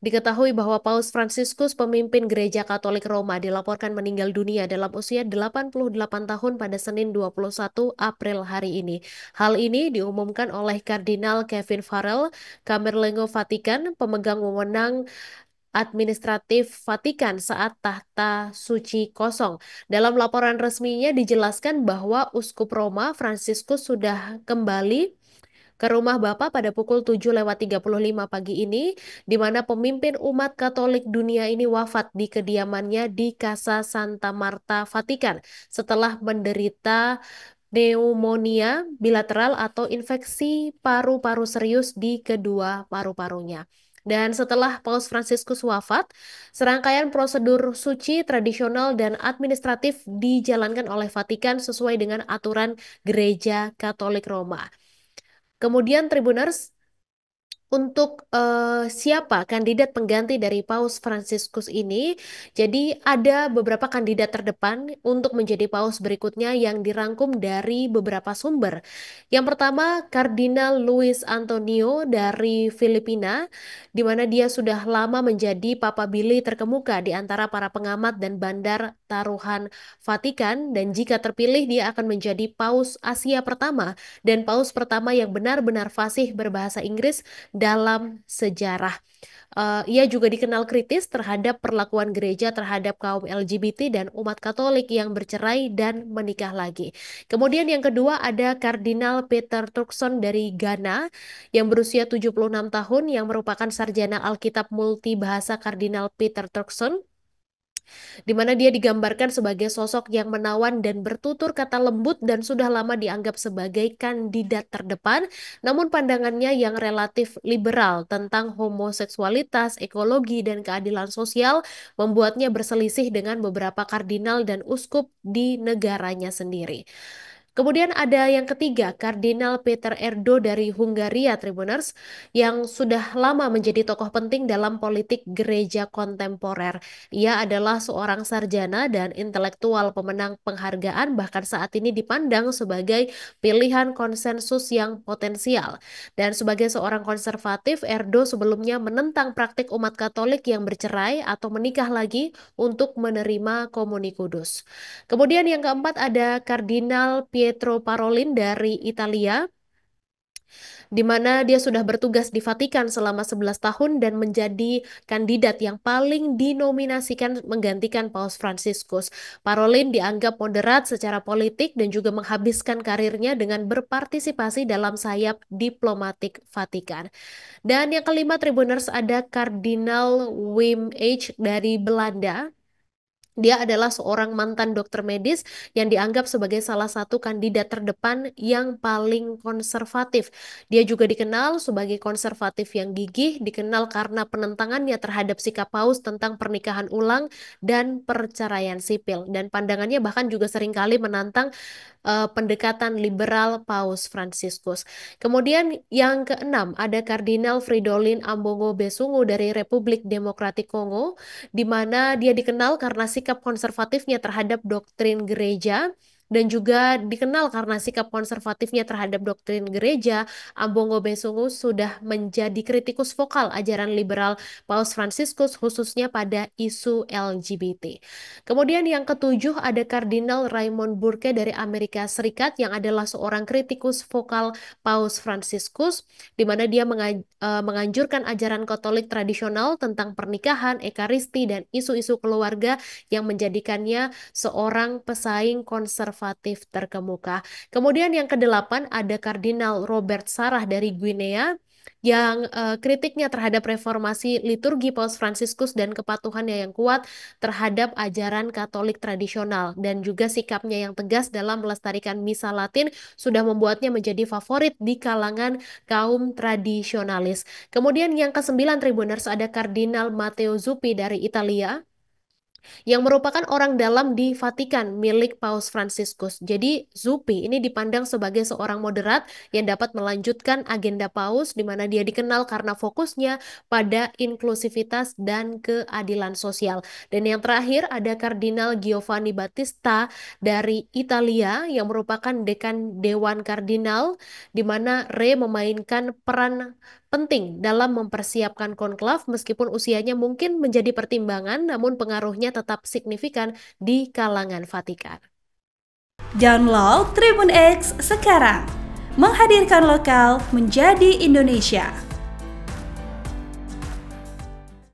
Diketahui bahwa Paus Fransiskus, pemimpin Gereja Katolik Roma, dilaporkan meninggal dunia dalam usia 88 tahun pada Senin 21 April hari ini. Hal ini diumumkan oleh Kardinal Kevin Farrell, Camerlengo Vatikan, pemegang wewenang administratif Vatikan saat tahta suci kosong. Dalam laporan resminya dijelaskan bahwa Uskup Roma Fransiskus sudah kembali ke rumah Bapak pada pukul 7:35 pagi ini, di mana pemimpin umat Katolik dunia ini wafat di kediamannya di Casa Santa Marta, Vatikan, setelah menderita pneumonia bilateral atau infeksi paru-paru serius di kedua paru-parunya. Dan setelah Paus Fransiskus wafat, serangkaian prosedur suci tradisional dan administratif dijalankan oleh Vatikan sesuai dengan aturan Gereja Katolik Roma. Kemudian Tribuners, untuk siapa kandidat pengganti dari Paus Fransiskus ini? Jadi ada beberapa kandidat terdepan untuk menjadi paus berikutnya yang dirangkum dari beberapa sumber. Yang pertama, Kardinal Luis Antonio dari Filipina, di mana dia sudah lama menjadi Papa Billy terkemuka di antara para pengamat dan bandar taruhan Vatikan, dan jika terpilih dia akan menjadi paus Asia pertama dan paus pertama yang benar-benar fasih berbahasa Inggris dalam sejarah. Ia juga dikenal kritis terhadap perlakuan gereja terhadap kaum LGBT dan umat Katolik yang bercerai dan menikah lagi. Kemudian yang kedua ada Kardinal Peter Turkson dari Ghana yang berusia 76 tahun yang merupakan sarjana Alkitab multibahasa. Kardinal Peter Turkson, di mana dia digambarkan sebagai sosok yang menawan dan bertutur kata lembut dan sudah lama dianggap sebagai kandidat terdepan, namun pandangannya yang relatif liberal tentang homoseksualitas, ekologi, dan keadilan sosial membuatnya berselisih dengan beberapa kardinal dan uskup di negaranya sendiri. Kemudian ada yang ketiga, Kardinal Peter Erdo dari Hungaria, Tribuners, yang sudah lama menjadi tokoh penting dalam politik gereja kontemporer. Ia adalah seorang sarjana dan intelektual pemenang penghargaan, bahkan saat ini dipandang sebagai pilihan konsensus yang potensial. Dan sebagai seorang konservatif, Erdo sebelumnya menentang praktik umat Katolik yang bercerai atau menikah lagi untuk menerima komuni kudus. Kemudian yang keempat ada Kardinal Pietro Parolin dari Italia, di mana dia sudah bertugas di Vatikan selama 11 tahun dan menjadi kandidat yang paling dinominasikan menggantikan Paus Fransiskus. Parolin dianggap moderat secara politik dan juga menghabiskan karirnya dengan berpartisipasi dalam sayap diplomatik Vatikan. Dan yang kelima, Tribuners, ada Kardinal Wim H dari Belanda. Dia adalah seorang mantan dokter medis yang dianggap sebagai salah satu kandidat terdepan yang paling konservatif. Dia juga dikenal sebagai konservatif yang gigih, dikenal karena penentangannya terhadap sikap Paus tentang pernikahan ulang dan perceraian sipil. Dan pandangannya bahkan juga seringkali menantang pendekatan liberal Paus Fransiskus. Kemudian yang keenam ada Kardinal Fridolin Ambongo Besungu dari Republik Demokratik Kongo, di mana dia dikenal karena sikap konservatifnya terhadap doktrin gereja. Dan juga dikenal karena sikap konservatifnya terhadap doktrin gereja, Ambongo Besungu sudah menjadi kritikus vokal ajaran liberal Paus Fransiskus khususnya pada isu LGBT. Kemudian yang ketujuh ada Kardinal Raymond Burke dari Amerika Serikat yang adalah seorang kritikus vokal Paus Fransiskus, di mana dia menganjurkan ajaran Katolik tradisional tentang pernikahan, ekaristi, dan isu-isu keluarga yang menjadikannya seorang pesaing konservatif terkemuka. Kemudian yang kedelapan ada Kardinal Robert Sarah dari Guinea yang kritiknya terhadap reformasi liturgi Paus Fransiskus dan kepatuhannya yang kuat terhadap ajaran Katolik tradisional dan juga sikapnya yang tegas dalam melestarikan misa Latin sudah membuatnya menjadi favorit di kalangan kaum tradisionalis. Kemudian yang kesembilan, Tribuners, ada Kardinal Matteo Zuppi dari Italia yang merupakan orang dalam di Vatikan milik Paus Fransiskus. Jadi Zuppi ini dipandang sebagai seorang moderat yang dapat melanjutkan agenda Paus di mana dia dikenal karena fokusnya pada inklusivitas dan keadilan sosial. Dan yang terakhir ada Kardinal Giovanni Battista dari Italia yang merupakan dekan Dewan Kardinal di mana Re memainkan peran penting dalam mempersiapkan konklav meskipun usianya mungkin menjadi pertimbangan, namun pengaruhnya tetap signifikan di kalangan Vatikan. Download Tribun X sekarang, menghadirkan lokal menjadi Indonesia.